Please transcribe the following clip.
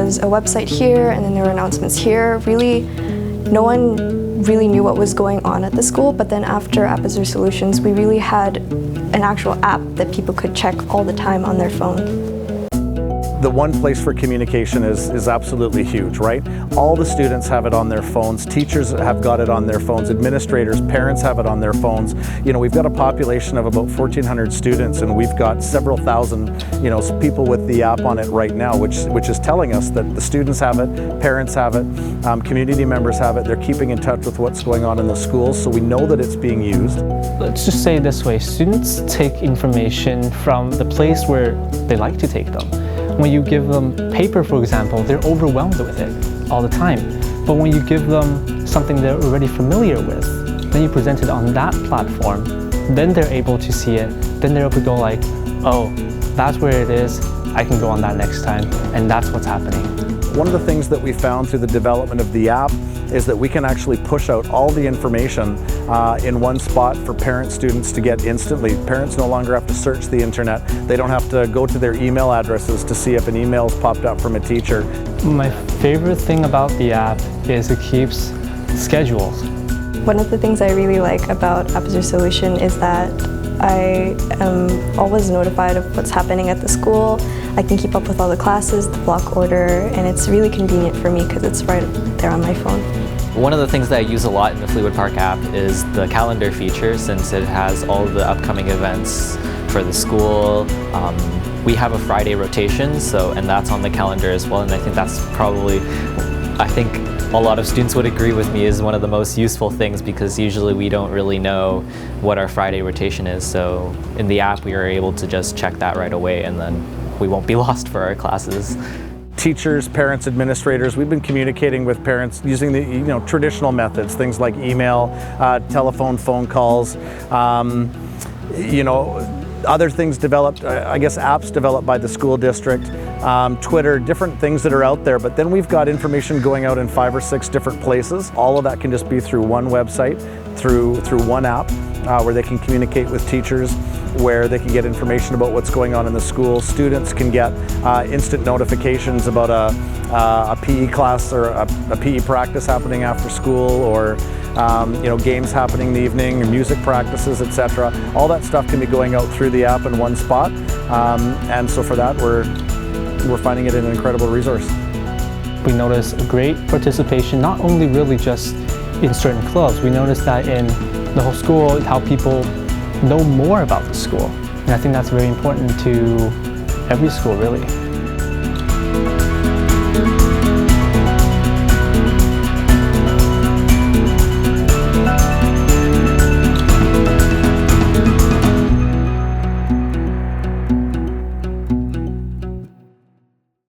was a website here and then there were announcements here. Really, no one really knew what was going on at the school, but then after Appazur Solutions, we really had an actual app that people could check all the time on their phone. The one place for communication is absolutely huge, right? All the students have it on their phones, teachers have got it on their phones, administrators, parents have it on their phones. You know, we've got a population of about 1,400 students and we've got several thousand, you know, people with the app on it right now, which is telling us that the students have it, parents have it, community members have it, they're keeping in touch with what's going on in the schools, so we know that it's being used. Let's just say it this way, students take information from the place where they like to take them. When you give them paper, for example, they're overwhelmed with it all the time. But when you give them something they're already familiar with, then you present it on that platform, then they're able to see it, then they're able to go like, oh, that's where it is, I can go on that next time, and that's what's happening. One of the things that we found through the development of the app is that we can actually push out all the information in one spot for parents, students to get instantly. Parents no longer have to search the internet. They don't have to go to their email addresses to see if an email's popped up from a teacher. My favorite thing about the app is it keeps schedules. One of the things I really like about Appazur Solution is that I am always notified of what's happening at the school. I can keep up with all the classes, the block order, and it's really convenient for me because it's right there on my phone. One of the things that I use a lot in the Fleetwood Park app is the calendar feature, since it has all the upcoming events for the school. We have a Friday rotation, and that's on the calendar as well, and I think that's probably, a lot of students would agree with me, is one of the most useful things, because usually we don't really know what our Friday rotation is. So in the app we are able to just check that right away, and then we won't be lost for our classes. Teachers, parents, administrators, we've been communicating with parents using the traditional methods, things like email, telephone, phone calls, other things developed, I guess apps developed by the school district, Twitter, different things that are out there, but then we've got information going out in 5 or 6 different places. All of that can just be through one website, through one app, where they can communicate with teachers, where they can get information about what's going on in the school. Students can get instant notifications about a PE class or a PE practice happening after school, or games happening in the evening, or music practices, etc. All that stuff can be going out through the app in one spot, and so for that we're finding it an incredible resource. We notice a great participation, not only really just in certain clubs. We notice that in the whole school, how people know more about the school. And I think that's very important to every school, really.